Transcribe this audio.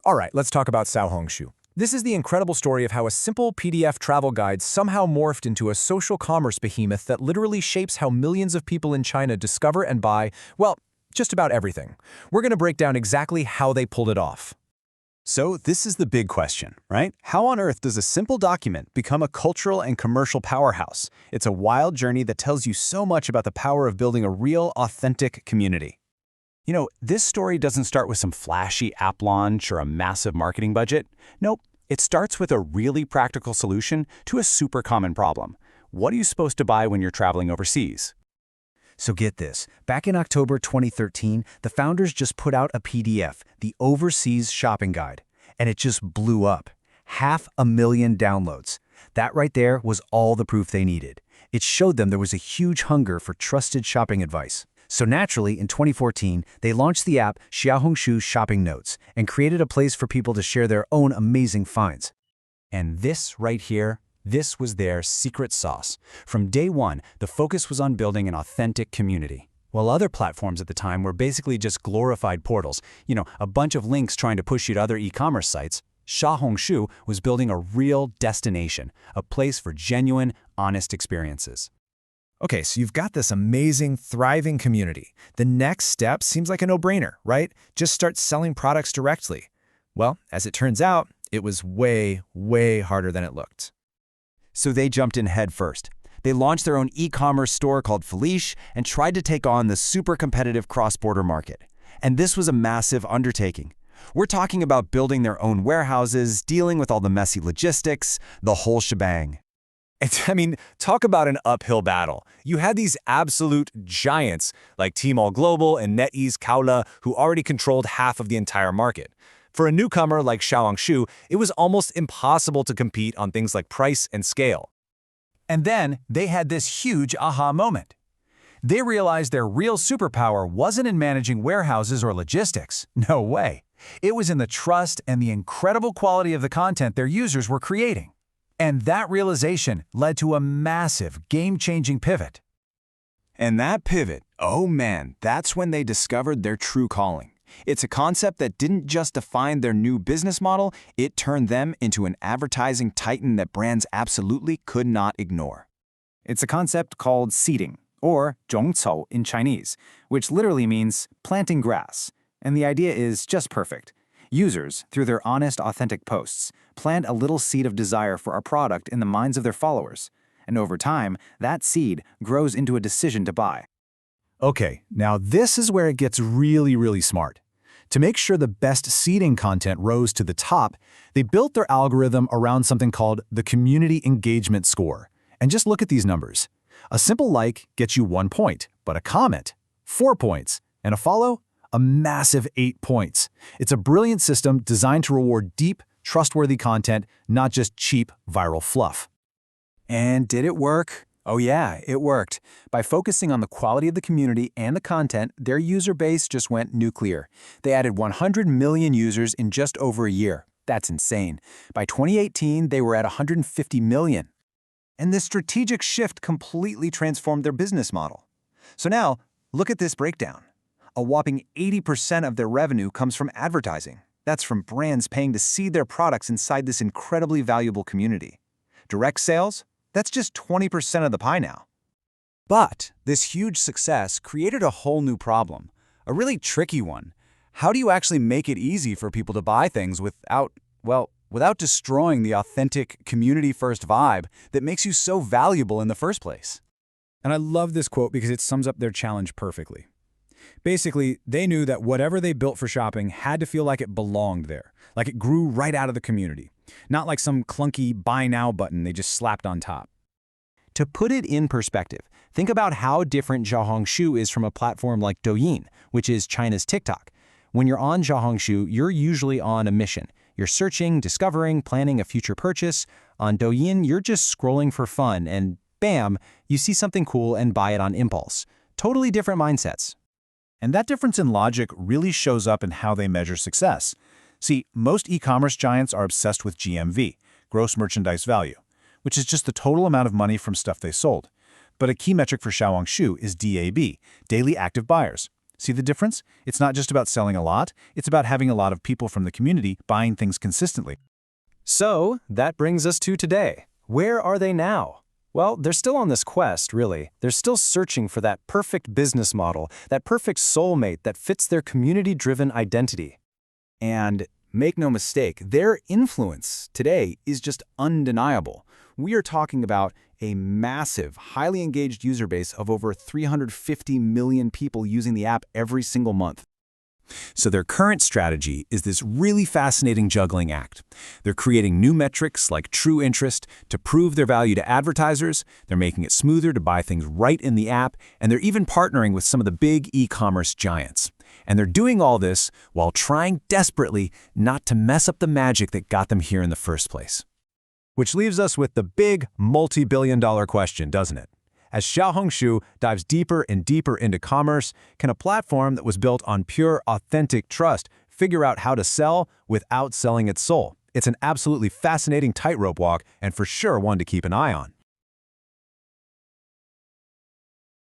All right, let's talk about Xiaohongshu. This is the incredible story of how a simple PDF travel guide somehow morphed into a social commerce behemoth that literally shapes how millions of people in China discover and buy, well, just about everything. We're going to break down exactly how they pulled it off. So this is the big question, right? How on earth does a simple document become a cultural and commercial powerhouse? It's a wild journey that tells you so much about the power of building a real, authentic community. You know, this story doesn't start with some flashy app launch or a massive marketing budget. Nope, it starts with a really practical solution to a super common problem. What are you supposed to buy when you're traveling overseas? So get this, back in October 2013, the founders just put out a PDF, the Overseas Shopping Guide, and it just blew up. 500,000 downloads. That right there was all the proof they needed. It showed them there was a huge hunger for trusted shopping advice. So naturally, in 2014, they launched the app Xiaohongshu Shopping Notes and created a place for people to share their own amazing finds. And this right here, this was their secret sauce. From day one, the focus was on building an authentic community. While other platforms at the time were basically just glorified portals, a bunch of links trying to push you to other e-commerce sites, Xiaohongshu was building a real destination, a place for genuine, honest experiences. Okay, so you've got this amazing, thriving community. The next step seems like a no-brainer, right? Just start selling products directly. Well, as it turns out, it was way, way harder than it looked. So they jumped in head first. They launched their own e-commerce store called Felice and tried to take on the super competitive cross-border market. And this was a massive undertaking. We're talking about building their own warehouses, dealing with all the messy logistics, the whole shebang. Talk about an uphill battle. You had these absolute giants like Tmall Global and NetEase Kaola who already controlled half of the entire market. For a newcomer like Xiaohongshu, it was almost impossible to compete on things like price and scale. And then they had this huge aha moment. They realized their real superpower wasn't in managing warehouses or logistics. No way. It was in the trust and the incredible quality of the content their users were creating. And that realization led to a massive, game-changing pivot. And that pivot, oh man, that's when they discovered their true calling. It's a concept that didn't just define their new business model, it turned them into an advertising titan that brands absolutely could not ignore. It's a concept called seeding, or 种草 in Chinese, which literally means planting grass. And the idea is just perfect. Users, through their honest, authentic posts, plant a little seed of desire for a product in the minds of their followers. And over time, that seed grows into a decision to buy. Okay, now this is where it gets really, really smart. To make sure the best seeding content rose to the top, they built their algorithm around something called the Community Engagement Score. And just look at these numbers. A simple like gets you 1 point, but a comment, 4 points, and a follow, a massive 8 points. It's a brilliant system designed to reward deep, trustworthy content, not just cheap, viral fluff. And did it work? Oh yeah, it worked. By focusing on the quality of the community and the content, their user base just went nuclear. They added 100 million users in just over a year. That's insane. By 2018, they were at 150 million. And this strategic shift completely transformed their business model. So now, look at this breakdown. A whopping 80% of their revenue comes from advertising. That's from brands paying to see their products inside this incredibly valuable community. Direct sales? That's just 20% of the pie now. But this huge success created a whole new problem, a really tricky one. How do you actually make it easy for people to buy things without destroying the authentic community-first vibe that makes you so valuable in the first place? And I love this quote because it sums up their challenge perfectly. Basically, they knew that whatever they built for shopping had to feel like it belonged there, like it grew right out of the community, not like some clunky buy now button they just slapped on top. To put it in perspective, think about how different Xiaohongshu is from a platform like Douyin, which is China's TikTok. When you're on Xiaohongshu, you're usually on a mission. You're searching, discovering, planning a future purchase. On Douyin, you're just scrolling for fun and bam, you see something cool and buy it on impulse. Totally different mindsets. And that difference in logic really shows up in how they measure success. See, most e-commerce giants are obsessed with GMV, gross merchandise value, which is just the total amount of money from stuff they sold. But a key metric for Xiaohongshu is DAB, daily active buyers. See the difference? It's not just about selling a lot, it's about having a lot of people from the community buying things consistently. So, that brings us to today. Where are they now? Well, they're still on this quest, really. They're still searching for that perfect business model, that perfect soulmate that fits their community-driven identity. And make no mistake, their influence today is just undeniable. We are talking about a massive, highly engaged user base of over 350 million people using the app every single month. So their current strategy is this really fascinating juggling act. They're creating new metrics like true interest to prove their value to advertisers, they're making it smoother to buy things right in the app, and they're even partnering with some of the big e-commerce giants. And they're doing all this while trying desperately not to mess up the magic that got them here in the first place. Which leaves us with the big, multi-billion-dollar question, doesn't it? As Xiaohongshu dives deeper and deeper into commerce, can a platform that was built on pure, authentic trust figure out how to sell without selling its soul? It's an absolutely fascinating tightrope walk and for sure one to keep an eye on.